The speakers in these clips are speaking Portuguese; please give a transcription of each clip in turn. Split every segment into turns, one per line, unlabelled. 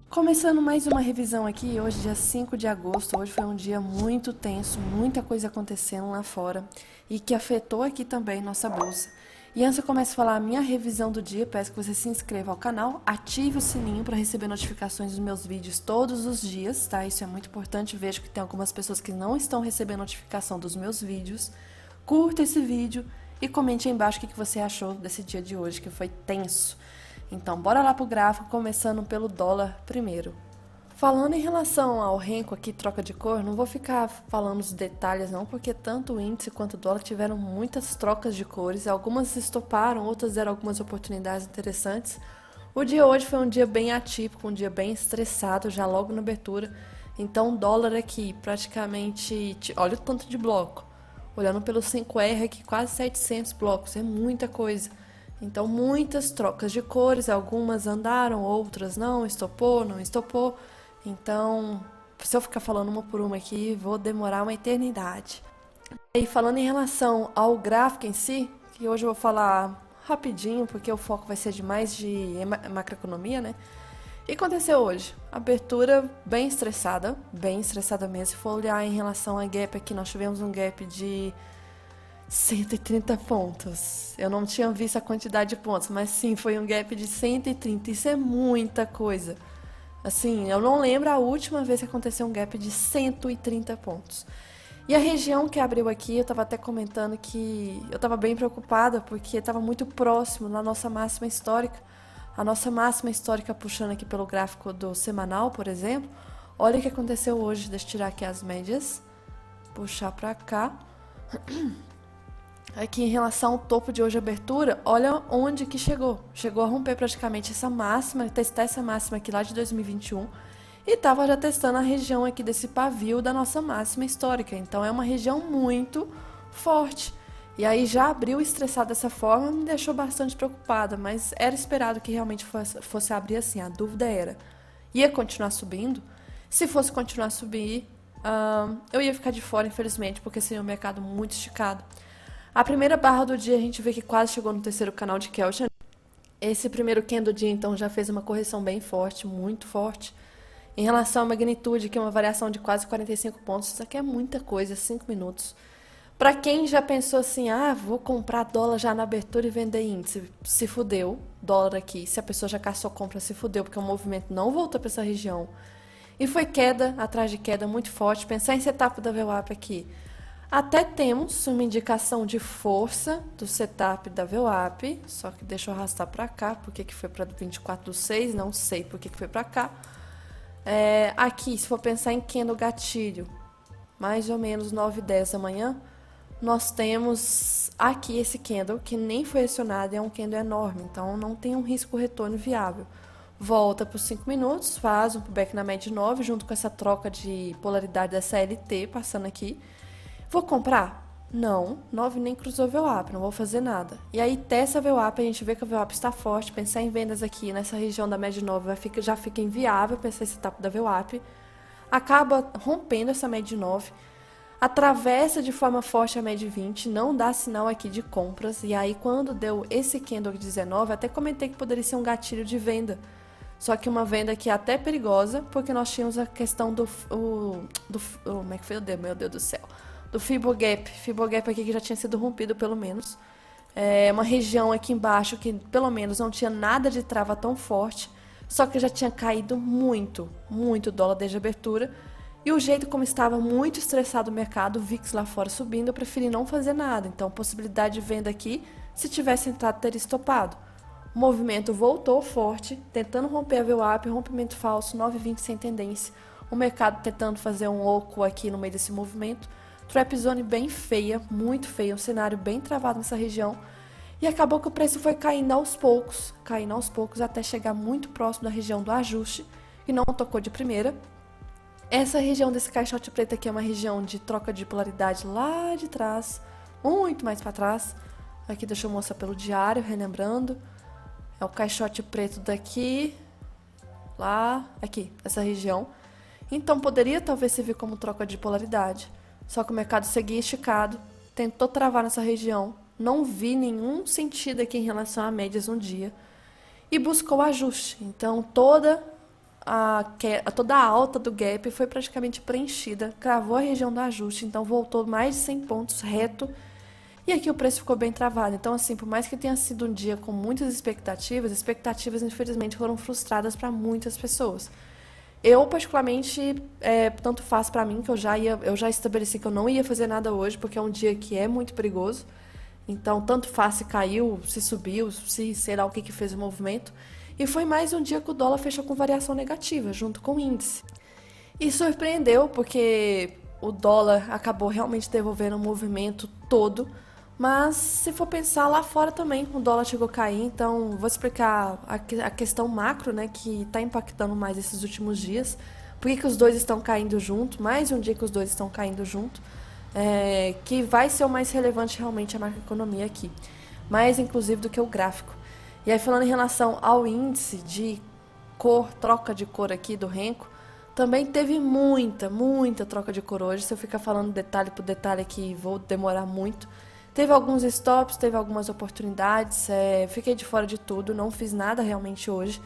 Começando mais uma revisão aqui, hoje dia 5 de agosto, hoje foi um dia muito tenso, muita coisa acontecendo lá fora e que afetou aqui também nossa bolsa. E antes eu começo a falar a minha revisão do dia, peço que você se inscreva ao canal, ative o sininho para receber notificações dos meus vídeos todos os dias, tá? Isso é muito importante, vejo que tem algumas pessoas que não estão recebendo notificação dos meus vídeos. Curta esse vídeo e comente aí embaixo o que você achou desse dia de hoje, que foi tenso. Então, bora lá pro gráfico, começando pelo dólar primeiro. Falando em relação ao renco aqui, troca de cor, não vou ficar falando os detalhes não, porque tanto o índice quanto o dólar tiveram muitas trocas de cores, algumas se estoparam, outras deram algumas oportunidades interessantes. O dia hoje foi um dia bem atípico, um dia bem estressado, já logo na abertura. Então, o dólar aqui praticamente, olha o tanto de bloco. Olhando pelo 5R aqui, quase 700 blocos, é muita coisa. Então, muitas trocas de cores, algumas andaram, outras não, estopou, não estopou. Então, se eu ficar falando uma por uma aqui, vou demorar uma eternidade. E falando em relação ao gráfico em si, que hoje eu vou falar rapidinho, porque o foco vai ser de mais de macroeconomia, né? O que aconteceu hoje? Abertura bem estressada mesmo. Se for olhar em relação a gap aqui, nós tivemos um gap de 130 pontos. Eu não tinha visto a quantidade de pontos, mas sim, foi um gap de 130. Isso é muita coisa. Assim, eu não lembro a última vez que aconteceu um gap de 130 pontos. E a região que abriu aqui, eu estava até comentando que eu estava bem preocupada porque estava muito próximo da nossa máxima histórica. A nossa máxima histórica, puxando aqui pelo gráfico do semanal, por exemplo. Olha o que aconteceu hoje. Deixa eu tirar aqui as médias. Puxar para cá. Aqui em relação ao topo de hoje, abertura, olha onde que chegou. Chegou a romper praticamente essa máxima, testar essa máxima aqui lá de 2021 e estava já testando a região aqui desse pavio da nossa máxima histórica. Então é uma região muito forte. E aí já abriu estressado dessa forma, me deixou bastante preocupada, mas era esperado que realmente fosse abrir assim. A dúvida era, ia continuar subindo? Se fosse continuar a subir, eu ia ficar de fora, infelizmente, porque seria um mercado muito esticado. A primeira barra do dia a gente vê que quase chegou no terceiro canal de Kelvin. Esse primeiro candle do dia, então, já fez uma correção bem forte, muito forte. Em relação à magnitude, que é uma variação de quase 45 pontos, isso aqui é muita coisa, 5 minutos. Para quem já pensou assim, vou comprar dólar já na abertura e vender índice, se fudeu, dólar aqui. Se a pessoa já caçou compra, se fudeu, porque o movimento não voltou para essa região. E foi queda atrás de queda muito forte. Pensar em setup da VWAP aqui. Até temos uma indicação de força do setup da VWAP, só que deixa eu arrastar para cá, porque que foi para 24/6, não sei porque que foi para cá. Aqui, se for pensar em candle gatilho, mais ou menos 9h10 da manhã, nós temos aqui esse candle, que nem foi acionado, é um candle enorme, então não tem um risco retorno viável. Volta para os 5 minutos, faz um pullback na média 9, junto com essa troca de polaridade da CLT, passando aqui. Vou comprar? Não, 9 nem cruzou VWAP, não vou fazer nada. E aí testa a VWAP, a gente vê que a VWAP está forte, pensar em vendas aqui nessa região da média 9 já fica inviável pensar esse setup da VWAP. Acaba rompendo essa média 9, atravessa de forma forte a média 20, não dá sinal aqui de compras. E aí quando deu esse candle 19, até comentei que poderia ser um gatilho de venda. Só que uma venda que é até perigosa, porque nós tínhamos a questão como é que foi? Meu Deus do céu. Do Fibogap aqui que já tinha sido rompido pelo menos. Uma região aqui embaixo que pelo menos não tinha nada de trava tão forte, só que já tinha caído muito, muito dólar desde a abertura. E o jeito como estava muito estressado o mercado, o VIX lá fora subindo, eu preferi não fazer nada. Então, possibilidade de venda aqui, se tivesse entrado, teria estopado. O movimento voltou forte, tentando romper a VWAP, rompimento falso, 9,20 sem tendência. O mercado tentando fazer um oco aqui no meio desse movimento. Trap zone bem feia, muito feia, um cenário bem travado nessa região. E acabou que o preço foi caindo aos poucos, até chegar muito próximo da região do ajuste, e não tocou de primeira. Essa região desse caixote preto aqui é uma região de troca de polaridade lá de trás, muito mais para trás. Aqui deixa eu mostrar pelo diário, relembrando. É o caixote preto daqui, lá, aqui, essa região. Então poderia talvez servir como troca de polaridade. Só que o mercado seguia esticado, tentou travar nessa região, não vi nenhum sentido aqui em relação a médias no dia e buscou ajuste. Então toda toda a alta do gap foi praticamente preenchida, cravou a região do ajuste, então voltou mais de 100 pontos reto. E aqui o preço ficou bem travado. Então, assim, por mais que tenha sido um dia com muitas expectativas infelizmente foram frustradas para muitas pessoas. Eu, particularmente, tanto faz para mim que eu já estabeleci que eu não ia fazer nada hoje, porque é um dia que é muito perigoso. Então, tanto faz se caiu, se subiu, se sei lá o que fez o movimento. E foi mais um dia que o dólar fechou com variação negativa, junto com o índice. E surpreendeu, porque o dólar acabou realmente devolvendo o movimento todo. Mas se for pensar lá fora também, o dólar chegou a cair, então vou explicar a questão macro, né, que está impactando mais esses últimos dias. Por que os dois estão caindo junto, mais um dia que os dois estão caindo junto, que vai ser o mais relevante realmente a macroeconomia aqui, mais inclusive do que o gráfico. E aí falando em relação ao índice de troca de cor aqui do Renko, também teve muita troca de cor hoje. Se eu ficar falando detalhe por detalhe aqui, vou demorar muito. Teve alguns stops, teve algumas oportunidades, fiquei de fora de tudo, não fiz nada realmente hoje.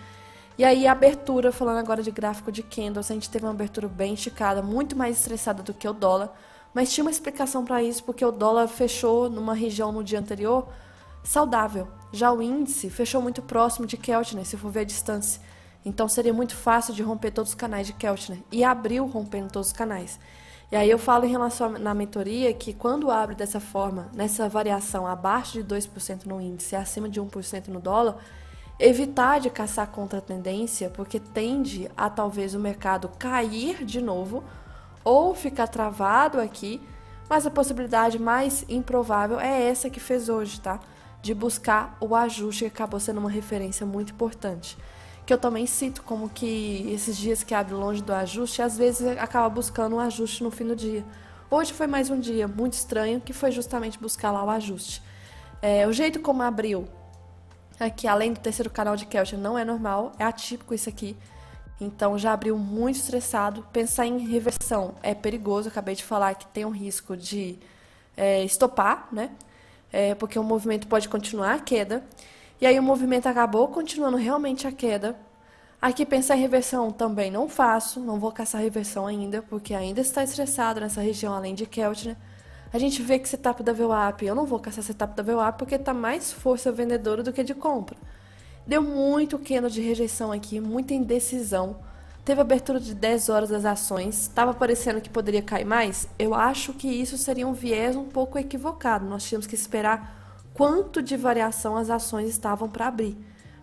E aí a abertura, falando agora de gráfico de candles, a gente teve uma abertura bem esticada, muito mais estressada do que o dólar, mas tinha uma explicação para isso, porque o dólar fechou numa região no dia anterior saudável. Já o índice fechou muito próximo de Keltner, se for ver a distância. Então seria muito fácil de romper todos os canais de Keltner, e abriu rompendo todos os canais. E aí eu falo em relação na mentoria que quando abre dessa forma, nessa variação abaixo de 2% no índice e acima de 1% no dólar, evitar de caçar contra a tendência, porque tende a talvez o mercado cair de novo ou ficar travado aqui, mas a possibilidade mais improvável é essa que fez hoje, tá? De buscar o ajuste, que acabou sendo uma referência muito importante. Que eu também cito como que esses dias que abre longe do ajuste, às vezes acaba buscando um ajuste no fim do dia. Hoje foi mais um dia muito estranho, que foi justamente buscar lá o ajuste. O jeito como abriu, aqui além do terceiro canal de Keltner, não é normal, é atípico isso aqui. Então já abriu muito estressado. Pensar em reversão é perigoso, eu acabei de falar que tem um risco de estopar, né? Porque o movimento pode continuar a queda. E aí o movimento acabou continuando realmente a queda. Aqui pensar em reversão também não faço, não vou caçar reversão ainda, porque ainda está estressado nessa região além de Keltner. A gente vê que setup da VWAP, eu não vou caçar setup da VWAP porque está mais força vendedora do que de compra. Deu muito candle de rejeição aqui, muita indecisão. Teve abertura de 10 horas das ações, estava parecendo que poderia cair mais. Eu acho que isso seria um viés um pouco equivocado, nós tínhamos que esperar quanto de variação as ações estavam para abrir,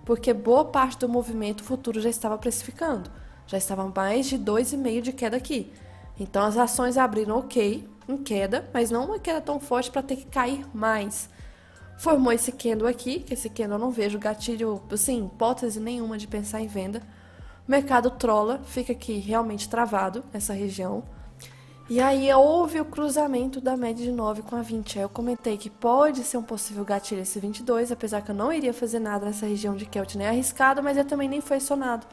porque boa parte do movimento futuro já estava precificando, já estava mais de 2,5 de queda aqui. Então as ações abriram ok, em queda, mas não uma queda tão forte para ter que cair mais. Formou esse candle aqui, que esse candle eu não vejo gatilho, assim, hipótese nenhuma de pensar em venda. O mercado trola, fica aqui realmente travado nessa região. E aí houve o cruzamento da média de 9 com a 20. Aí eu comentei que pode ser um possível gatilho esse 22, apesar que eu não iria fazer nada nessa região de Keltner, é arriscado, mas eu também nem foi acionado.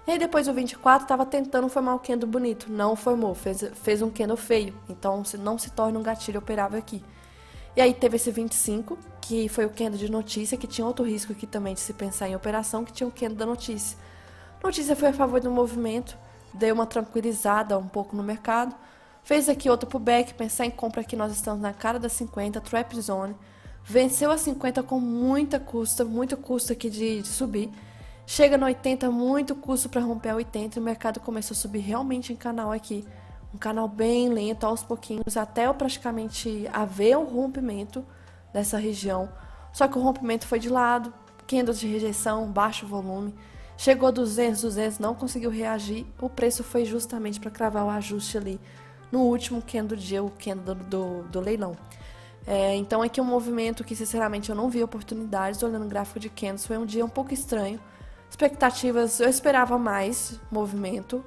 E aí depois o 24 estava tentando formar um candle bonito, não formou, fez um candle feio, então não se torna um gatilho operável aqui. E aí teve esse 25, que foi o candle de notícia, que tinha outro risco aqui também de se pensar em operação, que tinha o candle da notícia. A notícia foi a favor do movimento, deu uma tranquilizada um pouco no mercado. Fez aqui outro pullback, pensar em compra aqui, nós estamos na cara da 50, trap zone. Venceu a 50 com muito custo aqui de subir. Chega no 80, muito custo para romper a 80 e o mercado começou a subir realmente em canal aqui. Um canal bem lento, aos pouquinhos, até eu praticamente haver um rompimento dessa região. Só que o rompimento foi de lado, candles de rejeição, baixo volume. Chegou a 200, não conseguiu reagir. O preço foi justamente para cravar o ajuste ali no último candle do dia, o candle do leilão. Então aqui é um movimento que sinceramente eu não vi oportunidades, olhando o gráfico de candles, foi um dia um pouco estranho. Expectativas, eu esperava mais movimento,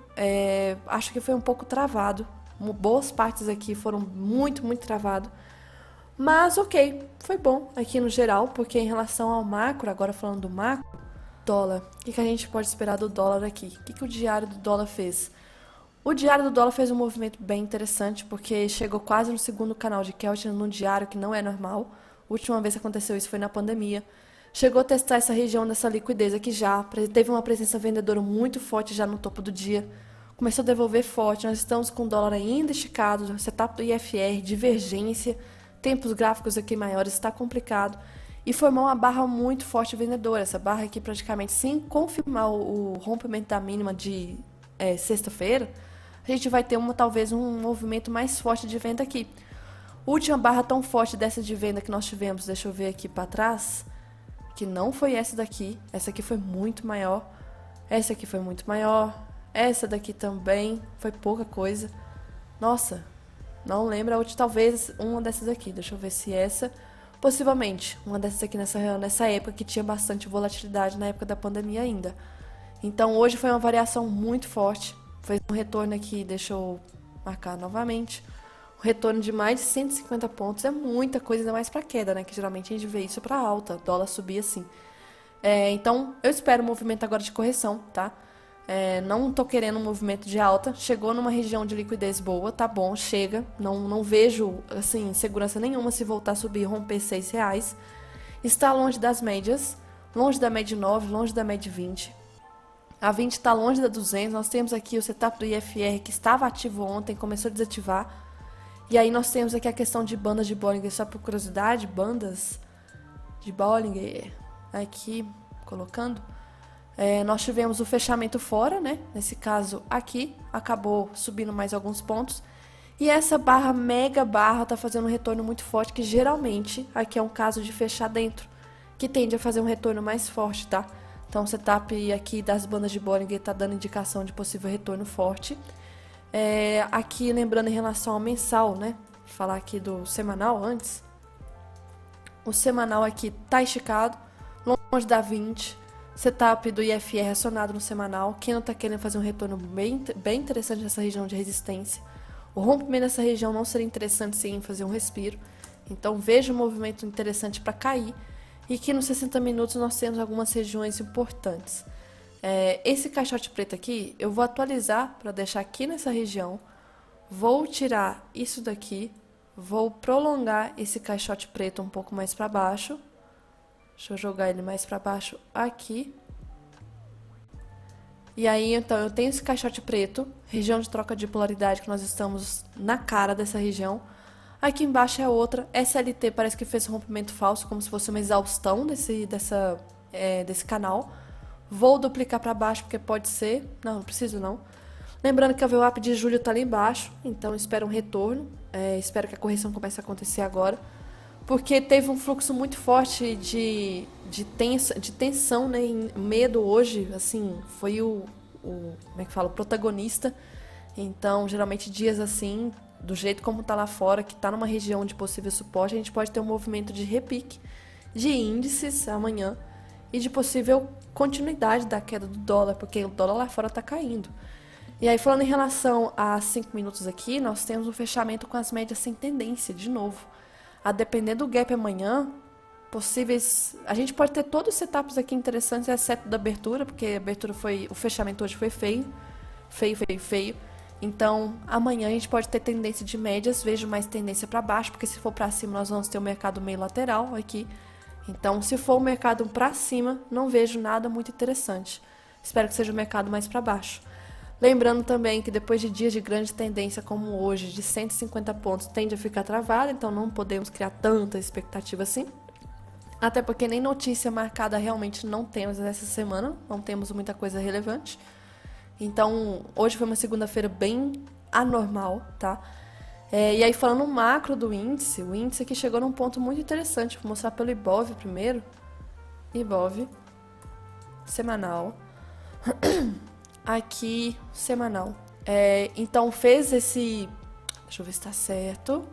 acho que foi um pouco travado, boas partes aqui foram muito travado, mas ok, foi bom aqui no geral, porque em relação ao macro, agora falando do macro, dólar, o que a gente pode esperar do dólar aqui? O que o diário do dólar fez? O diário do dólar fez um movimento bem interessante, porque chegou quase no segundo canal de Keltner num diário que não é normal. A última vez que aconteceu isso foi na pandemia. chegou a testar essa região dessa liquidez aqui já, teve uma presença vendedora muito forte já no topo do dia, começou a devolver forte, nós estamos com o dólar ainda esticado, setup do IFR, divergência, tempos gráficos aqui maiores, está complicado, e formou uma barra muito forte vendedora, essa barra aqui praticamente, sem confirmar o rompimento da mínima de sexta-feira, a gente vai ter talvez um movimento mais forte de venda aqui. Última barra tão forte dessa de venda que nós tivemos, deixa eu ver aqui para trás, que não foi essa daqui, essa aqui foi muito maior, essa aqui foi muito maior, essa daqui também foi pouca coisa. Nossa, não lembro a última, talvez uma dessas aqui, deixa eu ver se essa, possivelmente, uma dessas aqui nessa época que tinha bastante volatilidade na época da pandemia ainda. Então hoje foi uma variação muito forte, foi um retorno aqui, deixa eu marcar novamente, um retorno de mais de 150 pontos é muita coisa, ainda mais para queda, né? Que geralmente a gente vê isso para alta, dólar subir assim. Então eu espero um movimento agora de correção, tá? Não tô querendo um movimento de alta, chegou numa região de liquidez boa, tá bom, chega, não vejo assim segurança nenhuma se voltar a subir e romper R$6. Está longe das médias, longe da média 9, longe da média 20. A 20 está longe da 200, nós temos aqui o setup do IFR que estava ativo ontem, começou a desativar. E aí nós temos aqui a questão de bandas de Bollinger, só por curiosidade, bandas de Bollinger, aqui colocando. Nós tivemos o fechamento fora, né? Nesse caso aqui, acabou subindo mais alguns pontos. E essa barra, mega barra, tá fazendo um retorno muito forte, que geralmente aqui é um caso de fechar dentro, que tende a fazer um retorno mais forte, tá? Então o setup aqui das bandas de Bollinger tá dando indicação de possível retorno forte. Aqui lembrando em relação ao mensal, né? Vou falar aqui do semanal antes. O semanal aqui tá esticado, longe da 20. Setup do IFR acionado no semanal. Quem não tá querendo fazer um retorno bem interessante nessa região de resistência. O rompimento dessa região não seria interessante sem fazer um respiro. Então veja um movimento interessante para cair. E aqui nos 60 minutos nós temos algumas regiões importantes. Esse caixote preto aqui, eu vou atualizar para deixar aqui nessa região. Vou tirar isso daqui. Vou prolongar esse caixote preto um pouco mais para baixo. Deixa eu jogar ele mais para baixo aqui. E aí, então, eu tenho esse caixote preto, região de troca de polaridade, que nós estamos na cara dessa região. Aqui embaixo é outra. SLT parece que fez um rompimento falso, como se fosse uma exaustão desse canal. Vou duplicar para baixo, porque pode ser. Não preciso não. Lembrando que a VWAP de julho está ali embaixo, então espero um retorno. Espero que a correção comece a acontecer agora. Porque teve um fluxo muito forte de tensão, né? Medo hoje, assim, foi como é que fala? O protagonista. Então, geralmente dias assim, do jeito como está lá fora, que está numa região de possível suporte, a gente pode ter um movimento de repique de índices amanhã e de possível continuidade da queda do dólar, porque o dólar lá fora está caindo. E aí, falando em relação a 5 minutos aqui, nós temos um fechamento com as médias sem tendência, de novo. A depender do gap amanhã, possíveis... A gente pode ter todos os setups aqui interessantes, exceto da abertura, porque a abertura o fechamento hoje foi feio. Feio. Então, amanhã a gente pode ter tendência de médias, vejo mais tendência para baixo, porque se for para cima nós vamos ter um mercado meio lateral aqui. Então, se for o mercado para cima, não vejo nada muito interessante. Espero que seja o mercado mais para baixo. Lembrando também que depois de dias de grande tendência como hoje, de 150 pontos, tende a ficar travado, então não podemos criar tanta expectativa assim. Até porque nem notícia marcada realmente não temos essa semana, não temos muita coisa relevante. Então, hoje foi uma segunda-feira bem anormal, tá? E aí, falando no macro do índice, o índice aqui chegou num ponto muito interessante. Vou mostrar pelo Ibov primeiro. Ibov, semanal. Aqui, semanal. Então, fez esse... Deixa eu ver se tá certo.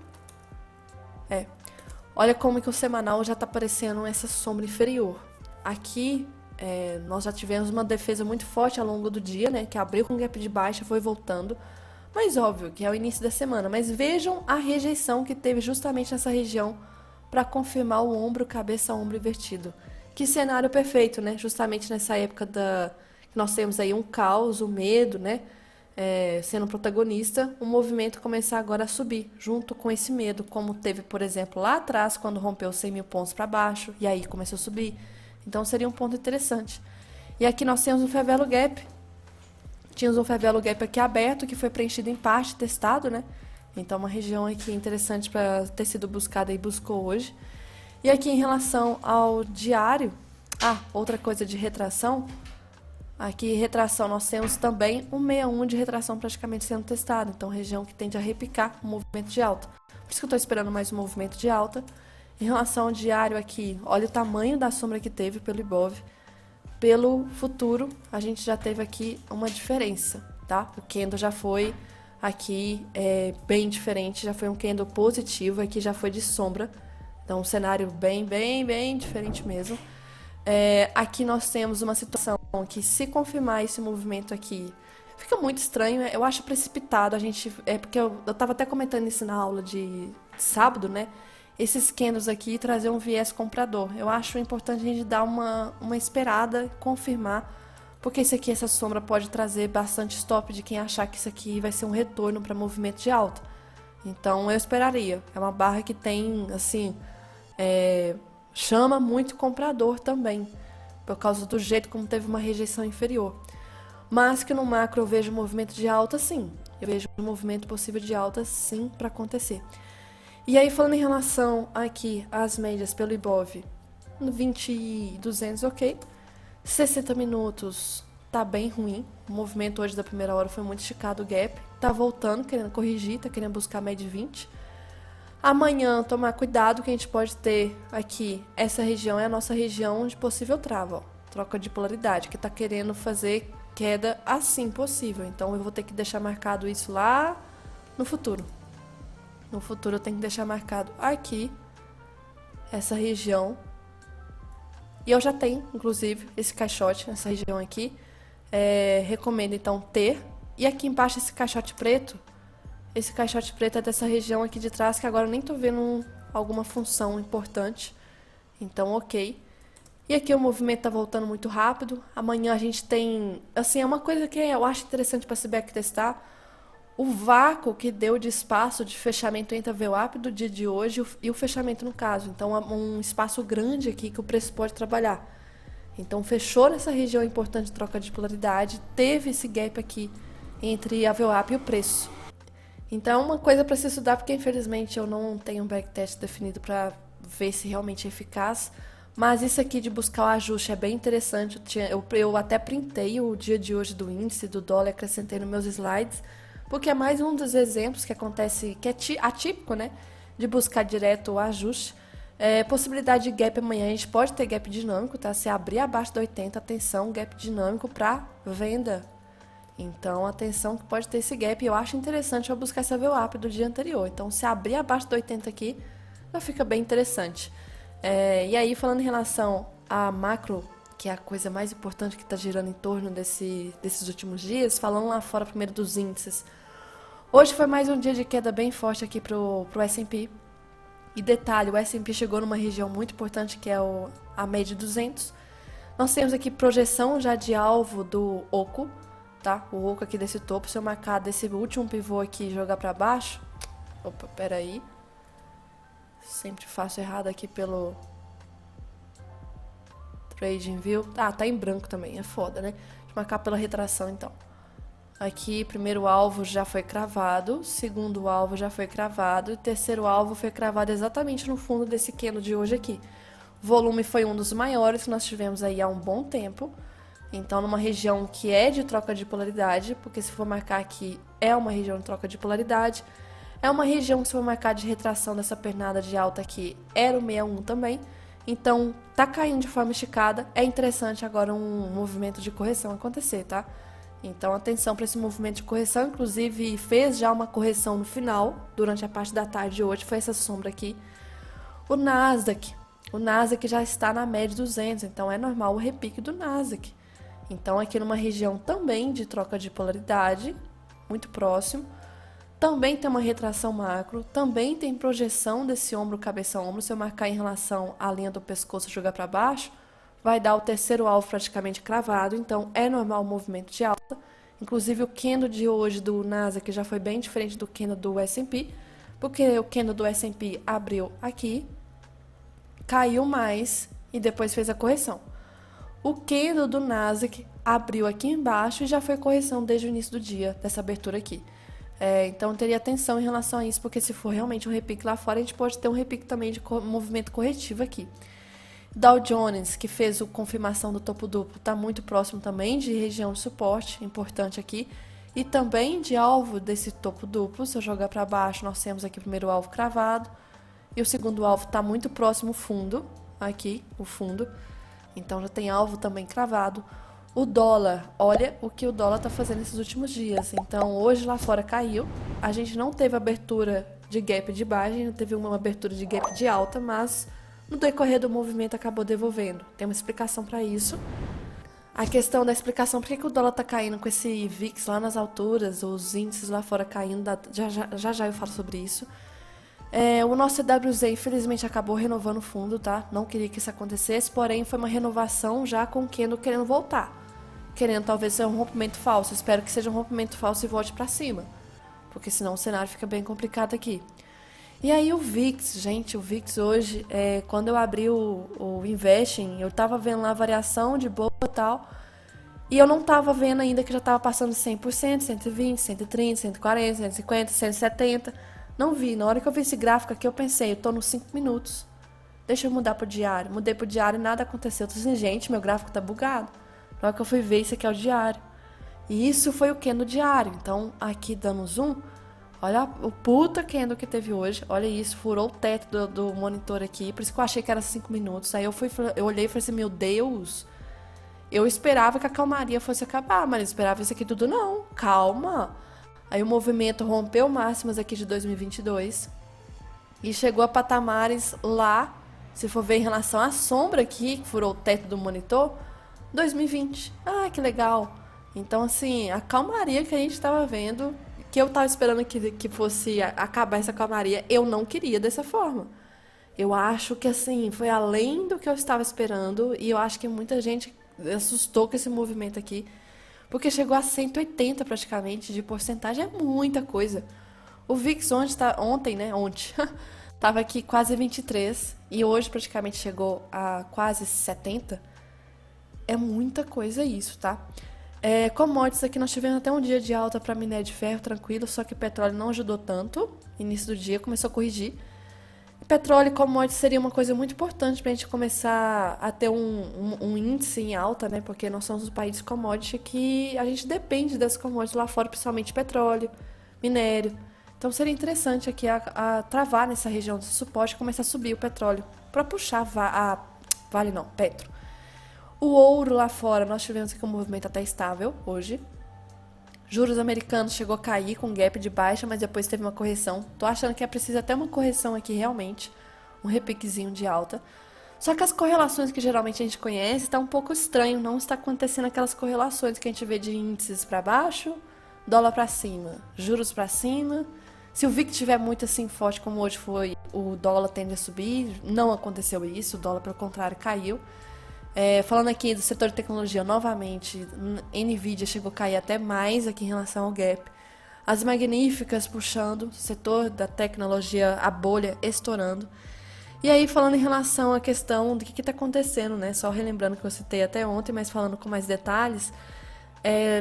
Olha como que o semanal já tá aparecendo essa sombra inferior. Aqui, nós já tivemos uma defesa muito forte ao longo do dia, né? Que abriu com gap de baixa, foi voltando. Mas óbvio que é o início da semana. Mas vejam a rejeição que teve justamente nessa região para confirmar o ombro, cabeça, ombro invertido. Que cenário perfeito, né? Justamente nessa época que nós temos aí um caos, o medo, né? Sendo protagonista, o movimento começar agora a subir, junto com esse medo, como teve, por exemplo, lá atrás, quando rompeu 100 mil pontos para baixo, e aí começou a subir. Então seria um ponto interessante. E aqui nós temos o Favelo Gap. Tínhamos um Favelo Gap aqui aberto, que foi preenchido em parte, testado, né? Então uma região aqui interessante para ter sido buscada e buscou hoje. E aqui em relação ao diário, outra coisa de retração, aqui retração nós temos também um 61 de retração praticamente sendo testado, então região que tende a repicar o movimento de alta. Por isso que eu estou esperando mais um movimento de alta. Em relação ao diário aqui, olha o tamanho da sombra que teve pelo Ibov. Pelo futuro, a gente já teve aqui uma diferença, tá? O candle já foi aqui bem diferente, já foi um candle positivo, aqui já foi de sombra. Então, um cenário bem diferente mesmo. Aqui nós temos uma situação que, se confirmar esse movimento aqui, fica muito estranho. Eu acho precipitado. Porque eu estava até comentando isso na aula de sábado, né? Esses candles aqui trazer um viés comprador. Eu acho importante a gente dar uma esperada, confirmar, porque essa sombra pode trazer bastante stop de quem achar que isso aqui vai ser um retorno para movimento de alta. Então, eu esperaria. É uma barra que tem, assim, chama muito comprador também, por causa do jeito como teve uma rejeição inferior. Mas que no macro eu vejo movimento de alta, sim. Eu vejo um movimento possível de alta, sim, para acontecer. E aí, falando em relação aqui às médias pelo Ibov, no 20,200, ok. 60 minutos tá bem ruim. O movimento hoje da primeira hora foi muito esticado, o gap. Tá voltando, querendo corrigir, tá querendo buscar a média 20. Amanhã, tomar cuidado que a gente pode ter aqui. Essa região é a nossa região de possível trava, ó. Troca de polaridade, que tá querendo fazer queda assim possível. Então eu vou ter que deixar marcado isso lá no futuro. No futuro eu tenho que deixar marcado aqui essa região. E eu já tenho, inclusive, esse caixote nessa região aqui. Recomendo, então, ter. E aqui embaixo esse caixote preto. Esse caixote preto é dessa região aqui de trás, que agora eu nem tô vendo alguma função importante. Então, ok. E aqui o movimento tá voltando muito rápido. Amanhã a gente tem... Assim, é uma coisa que eu acho interessante para se backtestar. O vácuo que deu de espaço de fechamento entre a VWAP do dia de hoje e o fechamento no caso. Então, um espaço grande aqui que o preço pode trabalhar. Então, fechou nessa região importante de troca de polaridade, teve esse gap aqui entre a VWAP e o preço. Então, uma coisa para se estudar, porque infelizmente eu não tenho um backtest definido para ver se realmente é eficaz. Mas isso aqui de buscar o ajuste é bem interessante. Eu até printei o dia de hoje do índice, do dólar, acrescentei nos meus slides. Porque é mais um dos exemplos que acontece, que é atípico, né? De buscar direto o ajuste. Possibilidade de gap amanhã, a gente pode ter gap dinâmico, tá? Se abrir abaixo do 80, atenção, gap dinâmico para venda. Então, atenção que pode ter esse gap. Eu acho interessante eu buscar essa VWAP do dia anterior. Então, se abrir abaixo do 80 aqui, já fica bem interessante. E aí, falando em relação a macro, que é a coisa mais importante que está girando em torno desses últimos dias, falando lá fora primeiro dos índices. Hoje foi mais um dia de queda bem forte aqui pro S&P. E detalhe, o S&P chegou numa região muito importante que é a média 200. Nós temos aqui projeção já de alvo do OCO, tá? O OCO aqui desse topo, se eu marcar desse último pivô aqui e jogar para baixo. Opa, peraí. Sempre faço errado aqui pelo Trading View. Tá em branco também, é foda, né? Deixa eu marcar pela retração então. Aqui, primeiro alvo já foi cravado, segundo alvo já foi cravado e terceiro alvo foi cravado exatamente no fundo desse candle de hoje aqui. O volume foi um dos maiores que nós tivemos aí há um bom tempo. Então, numa região que é de troca de polaridade, porque se for marcar aqui, é uma região de troca de polaridade. É uma região que se for marcar de retração dessa pernada de alta aqui, era o 61 também. Então, tá caindo de forma esticada. É interessante agora um movimento de correção acontecer, tá? Então, atenção para esse movimento de correção. Inclusive, fez já uma correção no final, durante a parte da tarde de hoje. Foi essa sombra aqui. O Nasdaq já está na média 200. Então, é normal o repique do Nasdaq. Então, aqui numa região também de troca de polaridade, muito próximo. Também tem uma retração macro. Também tem projeção desse ombro, cabeça-ombro. Se eu marcar em relação à linha do pescoço e jogar para baixo, vai dar o terceiro alvo praticamente cravado, então é normal o movimento de alta. Inclusive o candle de hoje do Nasdaq já foi bem diferente do candle do S&P, porque o candle do S&P abriu aqui, caiu mais e depois fez a correção. O candle do Nasdaq abriu aqui embaixo e já foi correção desde o início do dia, dessa abertura aqui. Então teria atenção em relação a isso, porque se for realmente um repique lá fora, a gente pode ter um repique também de movimento corretivo aqui. Dow Jones, que fez a confirmação do topo duplo, está muito próximo também de região de suporte, importante aqui, e também de alvo desse topo duplo. Se eu jogar para baixo, nós temos aqui o primeiro alvo cravado, e o segundo alvo está muito próximo ao fundo, aqui, o fundo, então já tem alvo também cravado. O dólar, olha o que o dólar está fazendo nesses últimos dias. Então, hoje lá fora caiu. A gente não teve abertura de gap de baixa, não teve uma abertura de gap de alta, mas no decorrer do movimento acabou devolvendo. Tem uma explicação para isso. A questão da explicação por que o dólar está caindo com esse VIX lá nas alturas, os índices lá fora caindo, já eu falo sobre isso. O nosso CWZ, infelizmente, acabou renovando o fundo, tá? Não queria que isso acontecesse, porém foi uma renovação já com o Kendo querendo voltar. Querendo talvez ser um rompimento falso. Espero que seja um rompimento falso e volte para cima, porque senão o cenário fica bem complicado aqui. E aí o VIX, gente, o VIX hoje, quando eu abri o Investing, eu tava vendo lá a variação de boa e tal, e eu não tava vendo ainda que já tava passando 100%, 120, 130, 140, 150, 170. Não vi. Na hora que eu vi esse gráfico aqui, eu pensei, eu tô nos 5 minutos. Deixa eu mudar pro diário. Mudei pro diário e nada aconteceu. Eu tô assim, gente, meu gráfico tá bugado. Na hora que eu fui ver, isso aqui é o diário. E isso foi o candle diário. Então, aqui dando zoom, olha o puta candle que teve hoje. Olha isso, furou o teto do monitor aqui. Por isso que eu achei que era 5 minutos. Aí eu olhei e falei assim, meu Deus. Eu esperava que a calmaria fosse acabar, mas não esperava isso aqui tudo não. Calma. Aí o movimento rompeu máximas aqui de 2022 e chegou a patamares lá, se for ver em relação à sombra aqui, que furou o teto do monitor, 2020. Ah, que legal. Então, assim, a calmaria que a gente estava vendo, que eu estava esperando que fosse acabar essa calmaria, eu não queria dessa forma. Eu acho que, assim, foi além do que eu estava esperando e eu acho que muita gente assustou com esse movimento aqui, porque chegou a 180 praticamente de porcentagem, é muita coisa. O VIX ontem, estava aqui quase 23 e hoje praticamente chegou a quase 70. É muita coisa isso, tá? Commodities aqui nós tivemos até um dia de alta para minério de ferro, tranquilo, só que petróleo não ajudou tanto. Início do dia começou a corrigir. Petróleo e commodities seria uma coisa muito importante para a gente começar a ter um índice em alta, né? Porque nós somos um país de commodity que a gente depende das commodities lá fora, principalmente petróleo, minério. Então seria interessante aqui a travar nessa região de suporte e começar a subir o petróleo para puxar Petro. O ouro lá fora, nós tivemos aqui um movimento até estável hoje. Juros americanos chegou a cair com gap de baixa, mas depois teve uma correção. Tô achando que é preciso até uma correção aqui realmente, um repiquezinho de alta. Só que as correlações que geralmente a gente conhece tá um pouco estranho, não está acontecendo aquelas correlações que a gente vê de índices para baixo, dólar para cima, juros para cima. Se o VIX estiver muito assim forte como hoje foi, o dólar tende a subir. Não aconteceu isso, o dólar pelo contrário caiu. Falando aqui do setor de tecnologia, novamente, Nvidia chegou a cair até mais aqui em relação ao gap. As magníficas puxando, setor da tecnologia, a bolha estourando. E aí, falando em relação à questão do que está acontecendo, né? Só relembrando que eu citei até ontem, mas falando com mais detalhes,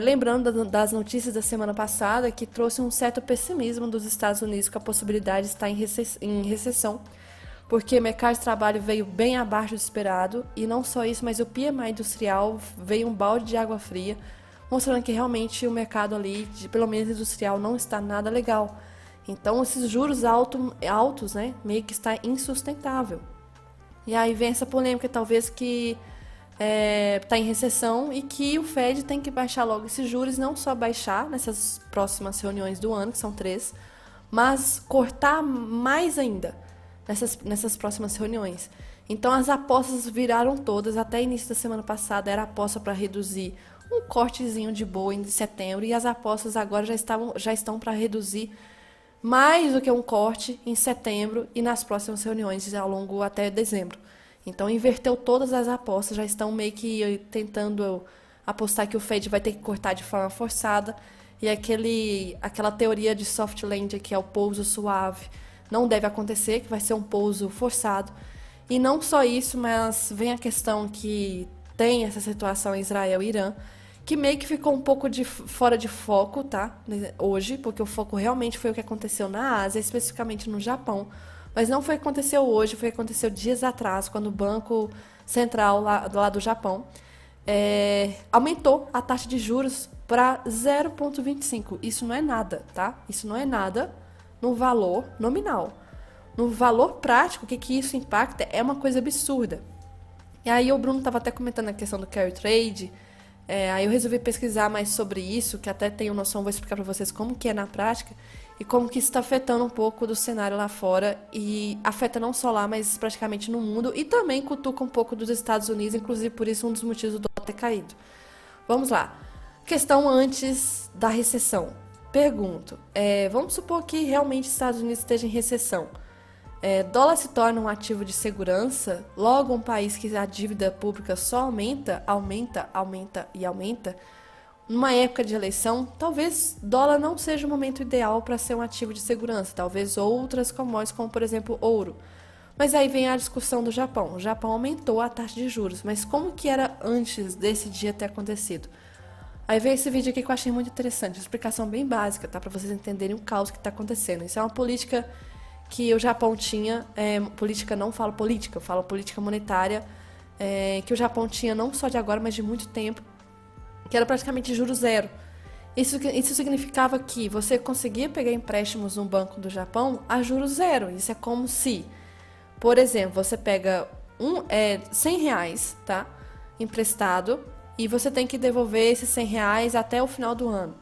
lembrando das notícias da semana passada, que trouxe um certo pessimismo dos Estados Unidos com a possibilidade de estar em recessão, porque o mercado de trabalho veio bem abaixo do esperado, e não só isso, mas o PMI industrial veio um balde de água fria, mostrando que realmente o mercado ali, pelo menos industrial, não está nada legal. Então, esses juros altos, né, meio que está insustentável. E aí vem essa polêmica, talvez, que está em recessão e que o Fed tem que baixar logo esses juros, não só baixar nessas próximas reuniões do ano, que são 3, mas cortar mais ainda nessas próximas reuniões. Então as apostas viraram todas, até início da semana passada era aposta para reduzir um cortezinho de boa em setembro, e as apostas agora já estão para reduzir mais do que um corte em setembro e nas próximas reuniões ao longo até dezembro. Então inverteu todas as apostas, já estão meio que tentando apostar que o Fed vai ter que cortar de forma forçada, e aquela teoria de soft landing, que é o pouso suave, não deve acontecer, que vai ser um pouso forçado. E não só isso, mas vem a questão que tem essa situação Israel e Irã, que meio que ficou um pouco fora de foco, tá? Hoje, porque o foco realmente foi o que aconteceu na Ásia, especificamente no Japão. Mas não foi o que aconteceu hoje, foi o que aconteceu dias atrás, quando o Banco Central lá do Japão aumentou a taxa de juros para 0,25. Isso não é nada, tá? Isso não é nada no valor nominal. No valor prático, o que isso impacta é uma coisa absurda. E aí o Bruno estava até comentando a questão do carry trade. Aí eu resolvi pesquisar mais sobre isso, que até tenho noção, vou explicar para vocês como que é na prática e como que isso está afetando um pouco do cenário lá fora e afeta não só lá, mas praticamente no mundo e também cutuca um pouco dos Estados Unidos, inclusive por isso um dos motivos do dólar ter caído. Vamos lá. Questão antes da recessão. Pergunto, vamos supor que realmente os Estados Unidos estejam em recessão. Dólar se torna um ativo de segurança, logo um país que a dívida pública só aumenta, numa época de eleição, talvez dólar não seja o momento ideal para ser um ativo de segurança, talvez outras commodities, como por exemplo ouro. Mas aí vem a discussão do Japão. O Japão aumentou a taxa de juros, mas como que era antes desse dia ter acontecido? Aí vem esse vídeo aqui que eu achei muito interessante, uma explicação bem básica, tá? Para vocês entenderem o caos que está acontecendo. Isso é uma política que o Japão tinha, política não falo política, eu falo política monetária, que o Japão tinha não só de agora, mas de muito tempo, que era praticamente juros zero. Isso significava que você conseguia pegar empréstimos no Banco do Japão a juros zero. Isso é como se, por exemplo, você pega R$ 100, tá? Emprestado, e você tem que devolver esses R$ 100 até o final do ano.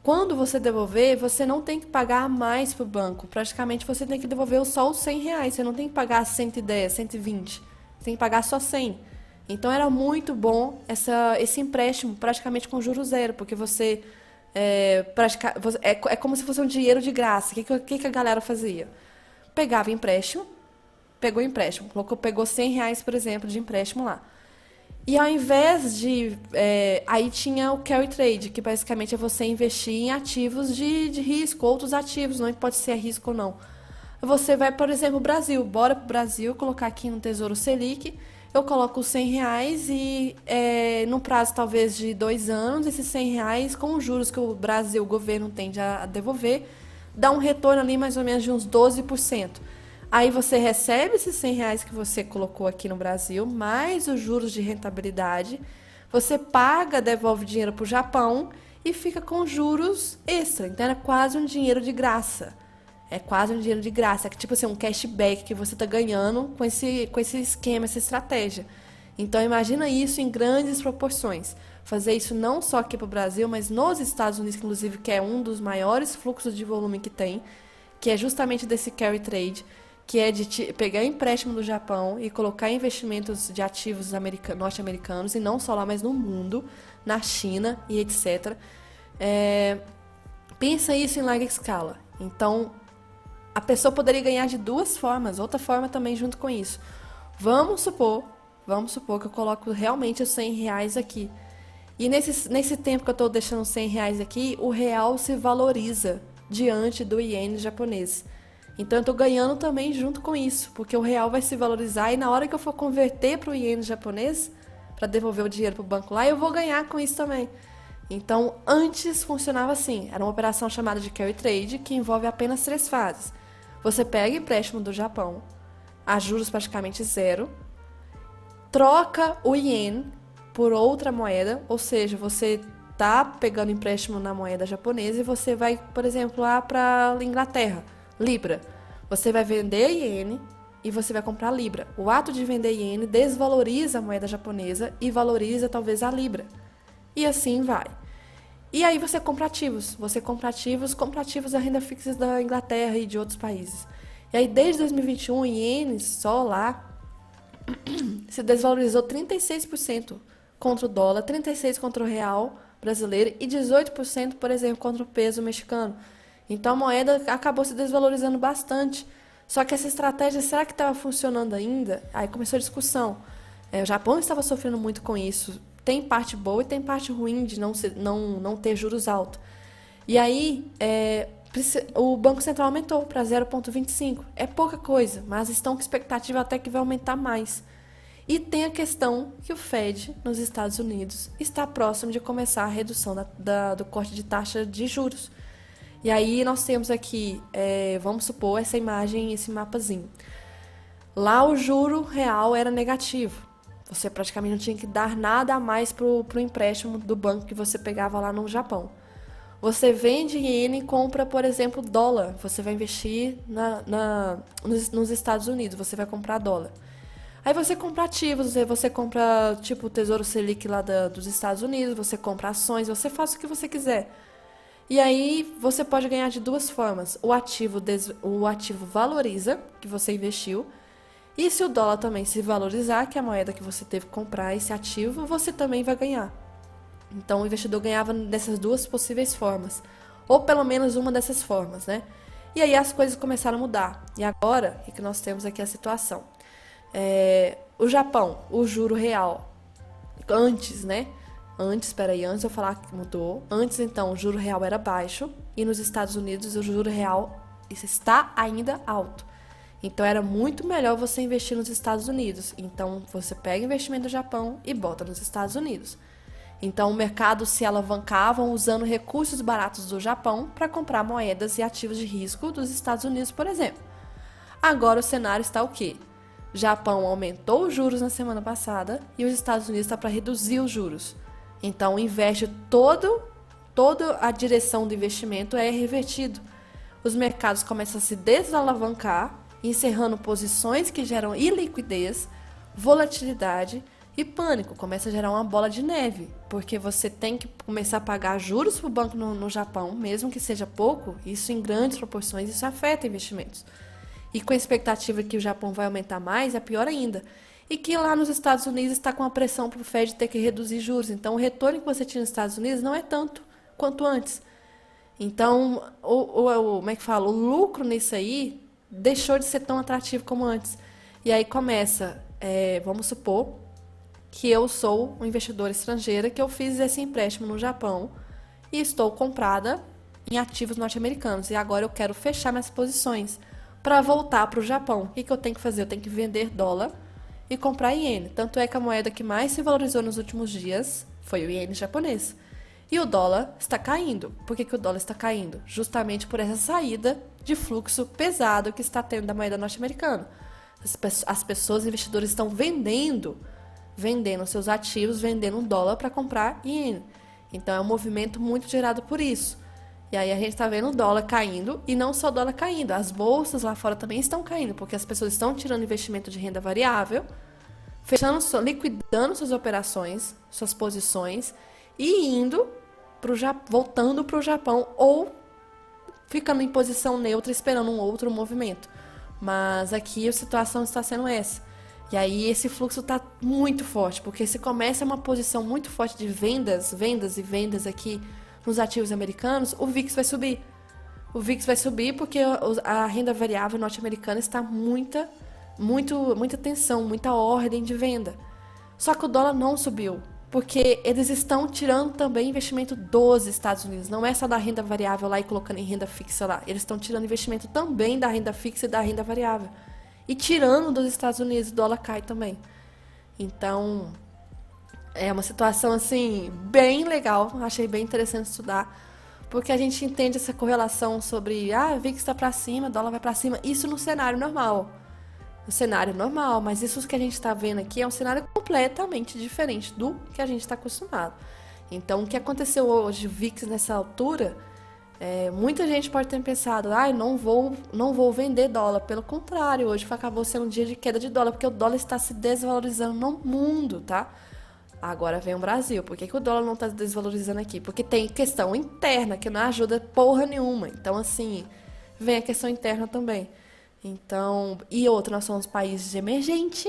Quando você devolver, você não tem que pagar mais para o banco. Praticamente você tem que devolver só os R$ 100. Você não tem que pagar 110, 120. Você tem que pagar só 100. Então era muito bom esse empréstimo, praticamente com juros zero, porque você é como se fosse um dinheiro de graça. O que a galera fazia? Pegava empréstimo, pegou empréstimo, pegou R$ 100, por exemplo, de empréstimo lá. E ao invés de... aí tinha o carry trade, que basicamente é você investir em ativos de risco, outros ativos, não pode ser risco ou não. Você vai, por exemplo, o Brasil. Bora pro Brasil, colocar aqui no Tesouro Selic. Eu coloco os R$ 100 e no prazo talvez de 2 anos, esses R$ 100 com os juros que o Brasil, o governo tende a devolver, dá um retorno ali mais ou menos de uns 12%. Aí você recebe esses R$ 100 que você colocou aqui no Brasil, mais os juros de rentabilidade, você paga, devolve dinheiro para o Japão e fica com juros extra. Então é quase um dinheiro de graça. É quase um dinheiro de graça. É tipo assim, um cashback que você está ganhando com esse esquema, essa estratégia. Então imagina isso em grandes proporções. Fazer isso não só aqui para o Brasil, mas nos Estados Unidos, inclusive, que é um dos maiores fluxos de volume que tem, que é justamente desse carry trade, que é de pegar empréstimo do Japão e colocar investimentos de ativos norte-americanos, e não só lá, mas no mundo, na China e etc. Pensa isso em larga escala. Então, a pessoa poderia ganhar de duas formas, outra forma também junto com isso. Vamos supor que eu coloco realmente os R$ 100 aqui. E nesse tempo que eu estou deixando os R$ 100 aqui, o real se valoriza diante do iene japonês. Então eu estou ganhando também junto com isso, porque o real vai se valorizar e na hora que eu for converter para o iene japonês, para devolver o dinheiro para o banco lá, eu vou ganhar com isso também. Então antes funcionava assim, era uma operação chamada de carry trade, que envolve apenas 3 fases. Você pega empréstimo do Japão, a juros praticamente zero, troca o iene por outra moeda, ou seja, você está pegando empréstimo na moeda japonesa e você vai, por exemplo, lá para a Inglaterra, Libra. Você vai vender iene e você vai comprar Libra. O ato de vender iene desvaloriza a moeda japonesa e valoriza talvez a Libra. E assim vai. E aí você compra ativos. Você compra ativos da renda fixa da Inglaterra e de outros países. E aí desde 2021, ienes só lá se desvalorizou 36% contra o dólar, 36% contra o real brasileiro e 18%, por exemplo, contra o peso mexicano. Então a moeda acabou se desvalorizando bastante. Só que essa estratégia, será que estava funcionando ainda? Aí começou a discussão. O Japão estava sofrendo muito com isso. Tem parte boa e tem parte ruim de não ter juros altos. E aí o Banco Central aumentou para 0,25. É pouca coisa, mas estão com expectativa até que vai aumentar mais. E tem a questão que o Fed, nos Estados Unidos, está próximo de começar a redução do corte de taxa de juros. E aí nós temos aqui, vamos supor, essa imagem, esse mapazinho. Lá o juro real era negativo. Você praticamente não tinha que dar nada a mais pro empréstimo do banco que você pegava lá no Japão. Você vende iene e compra, por exemplo, dólar. Você vai investir nos Estados Unidos, você vai comprar dólar. Aí você compra ativos, você compra tipo o Tesouro Selic lá dos Estados Unidos, você compra ações, você faz o que você quiser. E aí você pode ganhar de duas formas. O ativo valoriza, que você investiu, e se o dólar também se valorizar, que é a moeda que você teve que comprar esse ativo, você também vai ganhar. Então o investidor ganhava dessas duas possíveis formas, ou pelo menos uma dessas formas, né? E aí as coisas começaram a mudar. E agora, o que nós temos aqui é a situação? O Japão, o juro real, antes, né? Antes eu falar que mudou. Antes, então, o juro real era baixo, e nos Estados Unidos o juro real está ainda alto. Então era muito melhor você investir nos Estados Unidos. Então você pega investimento do Japão e bota nos Estados Unidos. Então o mercado se alavancava usando recursos baratos do Japão para comprar moedas e ativos de risco dos Estados Unidos, por exemplo. Agora o cenário está o quê? Japão aumentou os juros na semana passada e os Estados Unidos está para reduzir os juros. Então investe toda a direção do investimento é revertido. Os mercados começam a se desalavancar, encerrando posições que geram iliquidez, volatilidade e pânico. Começa a gerar uma bola de neve, porque você tem que começar a pagar juros para o banco no Japão, mesmo que seja pouco, isso em grandes proporções, isso afeta investimentos. E com a expectativa que o Japão vai aumentar mais, é pior ainda. E que lá nos Estados Unidos está com a pressão para o Fed ter que reduzir juros. Então, o retorno que você tinha nos Estados Unidos não é tanto quanto antes. Então, como é que fala? O lucro nisso aí deixou de ser tão atrativo como antes. E aí começa, vamos supor que eu sou uma investidora estrangeira, que eu fiz esse empréstimo no Japão e estou comprada em ativos norte-americanos. E agora eu quero fechar minhas posições para voltar para o Japão. O que eu tenho que fazer? Eu tenho que vender dólar e comprar iene. Tanto é que a moeda que mais se valorizou nos últimos dias foi o iene japonês. E o dólar está caindo. Por que o dólar está caindo? Justamente por essa saída de fluxo pesado que está tendo da moeda norte-americana. As pessoas, investidores, estão vendendo seus ativos, vendendo dólar para comprar iene. Então é um movimento muito gerado por isso. E aí a gente está vendo o dólar caindo, e não só o dólar caindo, as bolsas lá fora também estão caindo, porque as pessoas estão tirando investimento de renda variável, liquidando suas operações, suas posições, e voltando para o Japão, ou ficando em posição neutra, esperando um outro movimento. Mas aqui a situação está sendo essa. E aí esse fluxo está muito forte, porque se começa uma posição muito forte de vendas aqui nos ativos americanos, o VIX vai subir. O VIX vai subir porque a renda variável norte-americana está muita tensão, muita ordem de venda. Só que o dólar não subiu, porque eles estão tirando também investimento dos Estados Unidos. Não é só da renda variável lá e colocando em renda fixa lá. Eles estão tirando investimento também da renda fixa e da renda variável. E tirando dos Estados Unidos, o dólar cai também. Então, é uma situação, assim, bem legal. Achei bem interessante estudar. Porque a gente entende essa correlação sobre, VIX está para cima, dólar vai para cima. Isso no cenário normal. No cenário normal. Mas isso que a gente está vendo aqui é um cenário completamente diferente do que a gente está acostumado. Então, o que aconteceu hoje, o VIX nessa altura, muita gente pode ter pensado, não vou vender dólar. Pelo contrário, hoje acabou sendo um dia de queda de dólar, porque o dólar está se desvalorizando no mundo, tá? Agora vem o Brasil. Por que o dólar não está desvalorizando aqui? Porque tem questão interna, que não ajuda porra nenhuma. Então, assim, vem a questão interna também. Então, e outra, nós somos países emergente,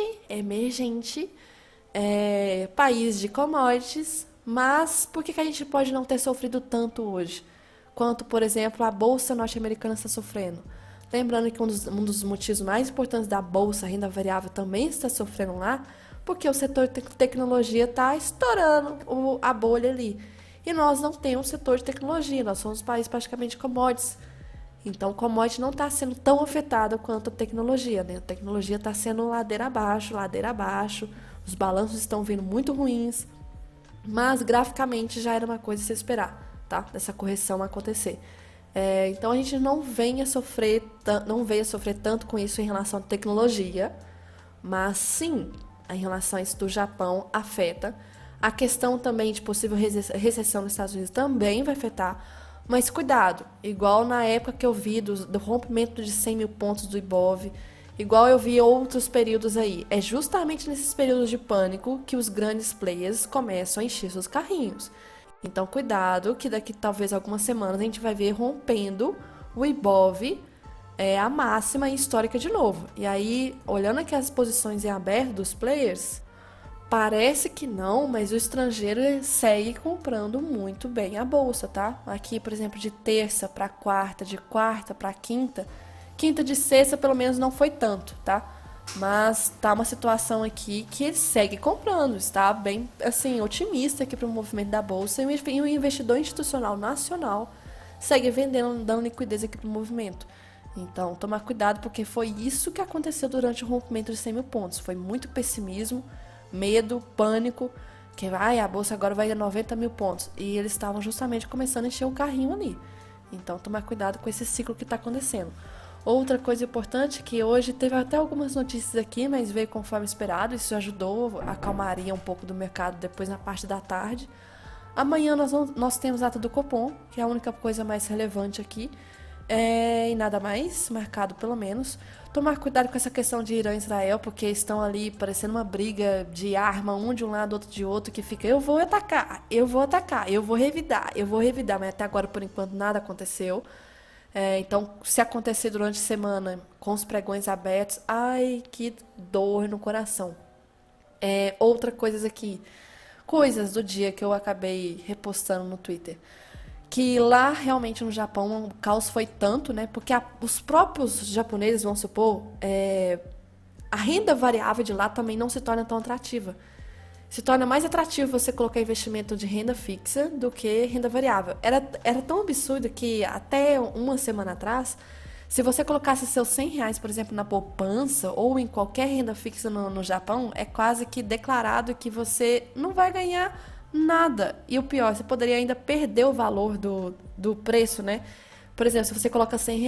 país de commodities, mas por que a gente pode não ter sofrido tanto hoje? Quanto, por exemplo, a Bolsa norte-americana está sofrendo. Lembrando que um dos motivos mais importantes da Bolsa, a renda variável, também está sofrendo lá, porque o setor de tecnologia está estourando a bolha ali. E nós não temos setor de tecnologia, nós somos um país praticamente commodities. Então, commodity não está sendo tão afetada quanto a tecnologia, né? A tecnologia está sendo ladeira abaixo, os balanços estão vindo muito ruins, mas graficamente já era uma coisa a se esperar, tá? Dessa correção acontecer. Então a gente não veio a sofrer tanto com isso em relação à tecnologia, mas sim, em relação a isso do Japão, afeta. A questão também de possível recessão nos Estados Unidos também vai afetar, mas cuidado, igual na época que eu vi do rompimento de 100 mil pontos do Ibov, igual eu vi outros períodos aí. É justamente nesses períodos de pânico que os grandes players começam a encher seus carrinhos. Então, cuidado, que daqui talvez algumas semanas a gente vai ver rompendo o Ibov, a máxima histórica de novo. E aí, olhando aqui as posições em aberto dos players, parece que não, mas o estrangeiro segue comprando muito bem a bolsa, tá? Aqui, por exemplo, de terça para quarta, de quarta para quinta, quinta de sexta pelo menos não foi tanto, tá? Mas tá uma situação aqui que ele segue comprando, está bem, assim, otimista aqui para o movimento da bolsa, e o investidor institucional nacional segue vendendo, dando liquidez aqui para o movimento. Então, tomar cuidado, porque foi isso que aconteceu durante o rompimento de 100 mil pontos. Foi muito pessimismo, medo, pânico, que a bolsa agora vai a 90 mil pontos. E eles estavam justamente começando a encher o carrinho ali. Então, tomar cuidado com esse ciclo que está acontecendo. Outra coisa importante é que hoje teve até algumas notícias aqui, mas veio conforme esperado. Isso ajudou a calmaria um pouco do mercado depois na parte da tarde. Amanhã nós temos a ata do Copom, que é a única coisa mais relevante aqui. E nada mais, marcado pelo menos. Tomar cuidado com essa questão de Irã e Israel, porque estão ali parecendo uma briga de arma, um de um lado, outro de outro, que fica, eu vou atacar, eu vou revidar, mas até agora, por enquanto, nada aconteceu. Então, se acontecer durante a semana com os pregões abertos, ai, que dor no coração. Outra coisa aqui, coisas do dia que eu acabei repostando no Twitter, que lá realmente no Japão o caos foi tanto, né? Porque os próprios japoneses, vamos supor, a renda variável de lá também não se torna tão atrativa. Se torna mais atrativo você colocar investimento de renda fixa do que renda variável. Era tão absurdo que até uma semana atrás, se você colocasse seus R$ 100, por exemplo, na poupança ou em qualquer renda fixa no Japão, é quase que declarado que você não vai ganhar nada. E o pior, você poderia ainda perder o valor do preço, né? Por exemplo, se você coloca R$ 100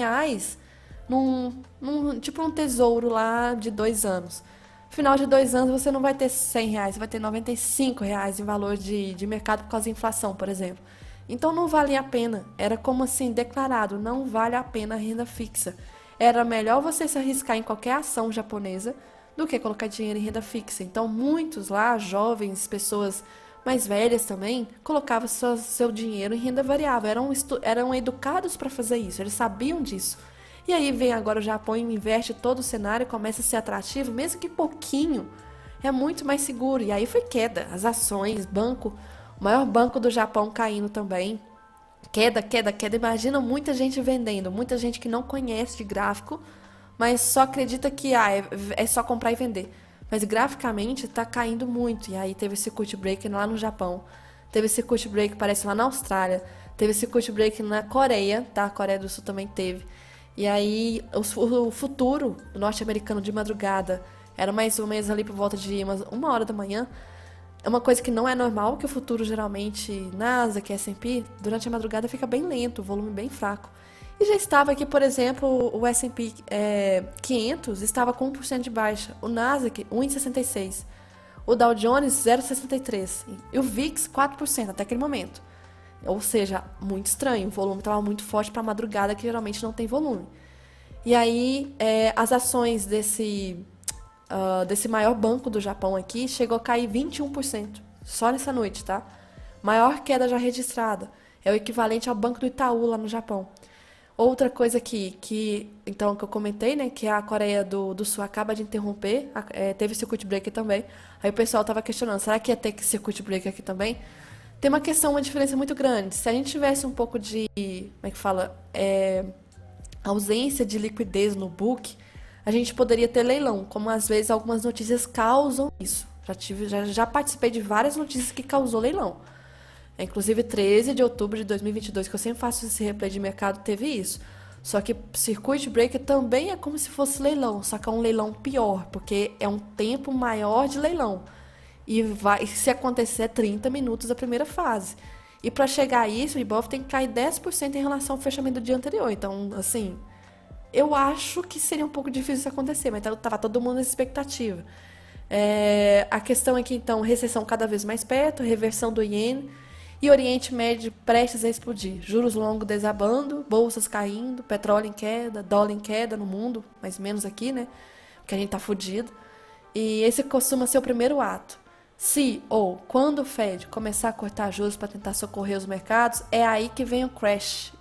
tipo um tesouro lá de 2 anos. No final de 2 anos você não vai ter R$ 100, você vai ter R$ 95 em valor de mercado por causa da inflação, por exemplo. Então não vale a pena. Era como assim, declarado, não vale a pena a renda fixa. Era melhor você se arriscar em qualquer ação japonesa do que colocar dinheiro em renda fixa. Então muitos lá, jovens, pessoas mais velhas também, colocavam seu dinheiro em renda variável. Eram educados para fazer isso, eles sabiam disso. E aí vem agora o Japão e inverte todo o cenário, começa a ser atrativo, mesmo que pouquinho, é muito mais seguro. E aí foi queda, as ações, o maior banco do Japão caindo também. Queda. Imagina muita gente vendendo, muita gente que não conhece de gráfico, mas só acredita que é só comprar e vender. Mas graficamente está caindo muito. E aí teve esse circuit break lá no Japão, teve esse circuit break parece lá na Austrália, teve esse circuit break na Coreia, tá? A Coreia do Sul também teve. E aí o futuro norte-americano de madrugada era mais ou menos ali por volta de 1 hora da manhã. É uma coisa que não é normal, que o futuro geralmente, Nasdaq, S&P, durante a madrugada fica bem lento, o volume bem fraco. E já estava aqui, por exemplo, o S&P 500 estava com 1% de baixa, o Nasdaq 1,66%, o Dow Jones 0,63% e o VIX 4% até aquele momento. Ou seja, muito estranho, o volume estava muito forte para a madrugada, que geralmente não tem volume. E aí, as ações desse maior banco do Japão aqui chegou a cair 21%, só nessa noite, tá? Maior queda já registrada. É o equivalente ao Banco do Itaú lá no Japão. Outra coisa aqui, que eu comentei, né, que a Coreia do Sul acaba de interromper, teve circuit break também. Aí o pessoal estava questionando, será que ia ter circuit break aqui também? Tem uma diferença muito grande. Se a gente tivesse um pouco de, ausência de liquidez no book, a gente poderia ter leilão, como às vezes algumas notícias causam isso. Já participei de várias notícias que causou leilão. Inclusive 13 de outubro de 2022, que eu sempre faço esse replay de mercado, teve isso. Só que circuit breaker também é como se fosse leilão, só que é um leilão pior, porque é um tempo maior de leilão. Se acontecer, 30 minutos a primeira fase. E para chegar a isso, o Ibov tem que cair 10% em relação ao fechamento do dia anterior. Então, assim, eu acho que seria um pouco difícil isso acontecer, mas tava todo mundo nessa expectativa. A questão é que, então, recessão cada vez mais perto, reversão do iene e Oriente Médio prestes a explodir. Juros longos desabando, bolsas caindo, petróleo em queda, dólar em queda no mundo, mais ou menos aqui, né? Porque a gente tá fudido. E esse costuma ser o primeiro ato. Se ou quando o Fed começar a cortar juros para tentar socorrer os mercados, é aí que vem o crash.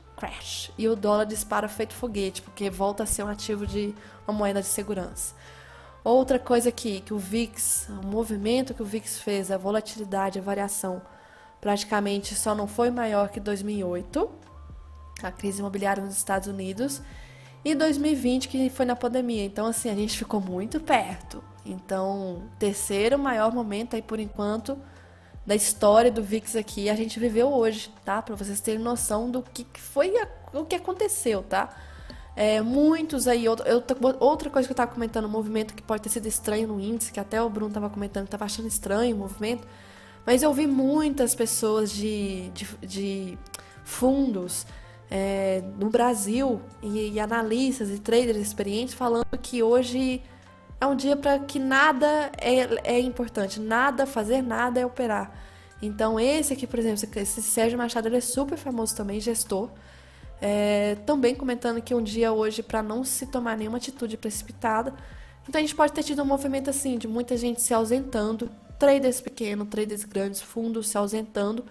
E o dólar dispara feito foguete, porque volta a ser um ativo de uma moeda de segurança. Outra coisa que o VIX, o movimento que o VIX fez, a volatilidade, a variação, praticamente só não foi maior que 2008, a crise imobiliária nos Estados Unidos, e 2020, que foi na pandemia. Então, assim, a gente ficou muito perto. Então, terceiro maior momento aí, por enquanto, da história do VIX aqui, a gente viveu hoje, tá? Para vocês terem noção do que foi o que aconteceu, tá? Muitos aí, outra coisa que eu tava comentando, um movimento que pode ter sido estranho no índice, que até o Bruno tava comentando, tava achando estranho o movimento, mas eu vi muitas pessoas de fundos no Brasil e analistas e traders experientes falando que hoje é um dia para que nada é importante, fazer nada é operar. Então esse aqui, por exemplo, esse Sérgio Machado, ele é super famoso também, gestor. Também comentando que um dia hoje para não se tomar nenhuma atitude precipitada. Então a gente pode ter tido um movimento assim, de muita gente se ausentando, traders pequenos, traders grandes, fundos se ausentando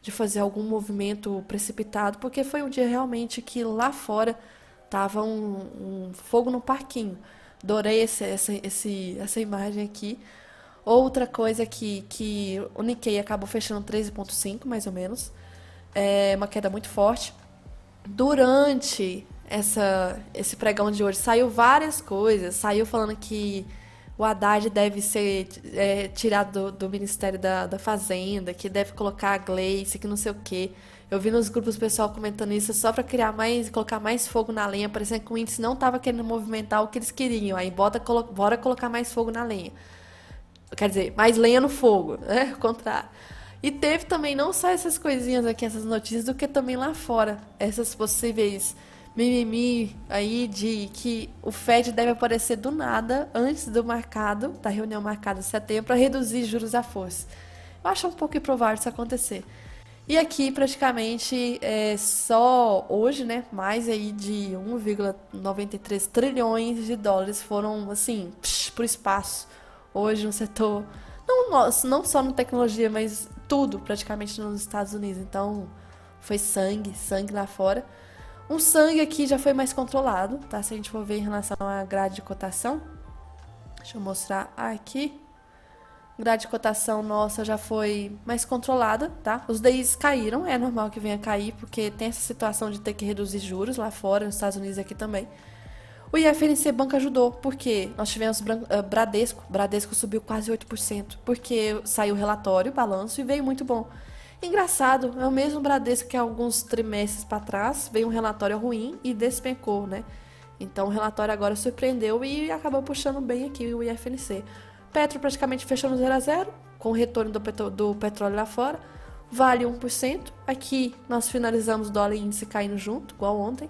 de fazer algum movimento precipitado, porque foi um dia realmente que lá fora tava um fogo no parquinho. Adorei essa imagem aqui. Outra coisa que o Nikkei acabou fechando 13,5 mais ou menos. Uma queda muito forte. Durante esse pregão de hoje saiu várias coisas. Saiu falando que o Haddad deve ser tirado do Ministério da Fazenda, que deve colocar a Gleice, que não sei o quê. Eu vi nos grupos o pessoal comentando isso só para colocar mais fogo na lenha, parecendo que o índice não estava querendo movimentar o que eles queriam. Aí bora colocar mais fogo na lenha. Quer dizer, mais lenha no fogo, né? O contrário. E teve também não só essas coisinhas aqui, essas notícias, do que também lá fora. Essas possíveis mimimi aí de que o Fed deve aparecer do nada, antes da reunião marcada em setembro, para reduzir juros à força. Eu acho um pouco improvável isso acontecer. E aqui, praticamente, só hoje, né, mais aí de 1,93 trilhões de dólares foram, assim, pro espaço. Hoje no setor, não só na tecnologia, mas tudo, praticamente, nos Estados Unidos. Então, foi sangue lá fora. Um sangue aqui já foi mais controlado, tá? Se a gente for ver em relação à grade de cotação. Deixa eu mostrar aqui. Grade de cotação nossa já foi mais controlada, tá? Os DIs caíram, é normal que venha cair, porque tem essa situação de ter que reduzir juros lá fora, nos Estados Unidos e aqui também. O IFNC Banco ajudou, porque nós tivemos Bradesco subiu quase 8%, porque saiu o relatório, o balanço, e veio muito bom. Engraçado, é o mesmo Bradesco que há alguns trimestres para trás veio um relatório ruim e despencou, né? Então o relatório agora surpreendeu e acabou puxando bem aqui o IFNC. Petro praticamente fechou no 0 a 0, com o retorno do petróleo lá fora. Vale 1%. Aqui nós finalizamos o dólar e índice caindo junto, igual ontem.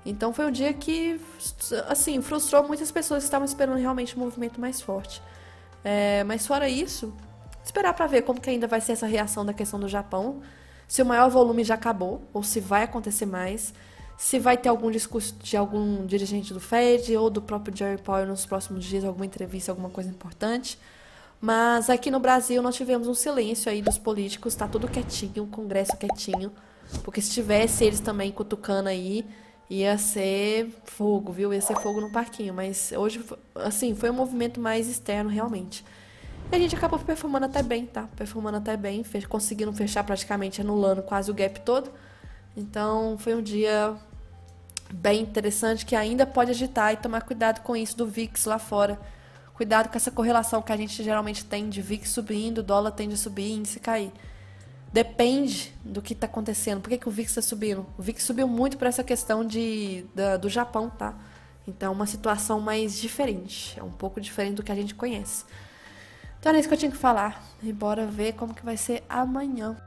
Então foi um dia que, assim, frustrou muitas pessoas que estavam esperando realmente um movimento mais forte. Mas fora isso, esperar para ver como que ainda vai ser essa reação da questão do Japão. Se o maior volume já acabou, ou se vai acontecer mais. Se vai ter algum discurso de algum dirigente do Fed ou do próprio Jerry Powell nos próximos dias, alguma entrevista, alguma coisa importante. Mas aqui no Brasil nós tivemos um silêncio aí dos políticos, tá tudo quietinho, o Congresso quietinho. Porque se tivesse eles também cutucando aí, ia ser fogo, viu? Ia ser fogo no parquinho. Mas hoje, assim, foi um movimento mais externo realmente. E a gente acabou performando até bem, tá? Performando até bem, conseguindo fechar praticamente, anulando quase o gap todo. Então foi um dia bem interessante que ainda pode agitar e tomar cuidado com isso do VIX lá fora. Cuidado com essa correlação que a gente geralmente tem de VIX subindo, dólar tende a subir e índice cair. Depende do que está acontecendo. Por que o VIX está subindo? O VIX subiu muito por essa questão do Japão, tá? Então é uma situação mais diferente. É um pouco diferente do que a gente conhece. Então era isso que eu tinha que falar. E bora ver como que vai ser amanhã.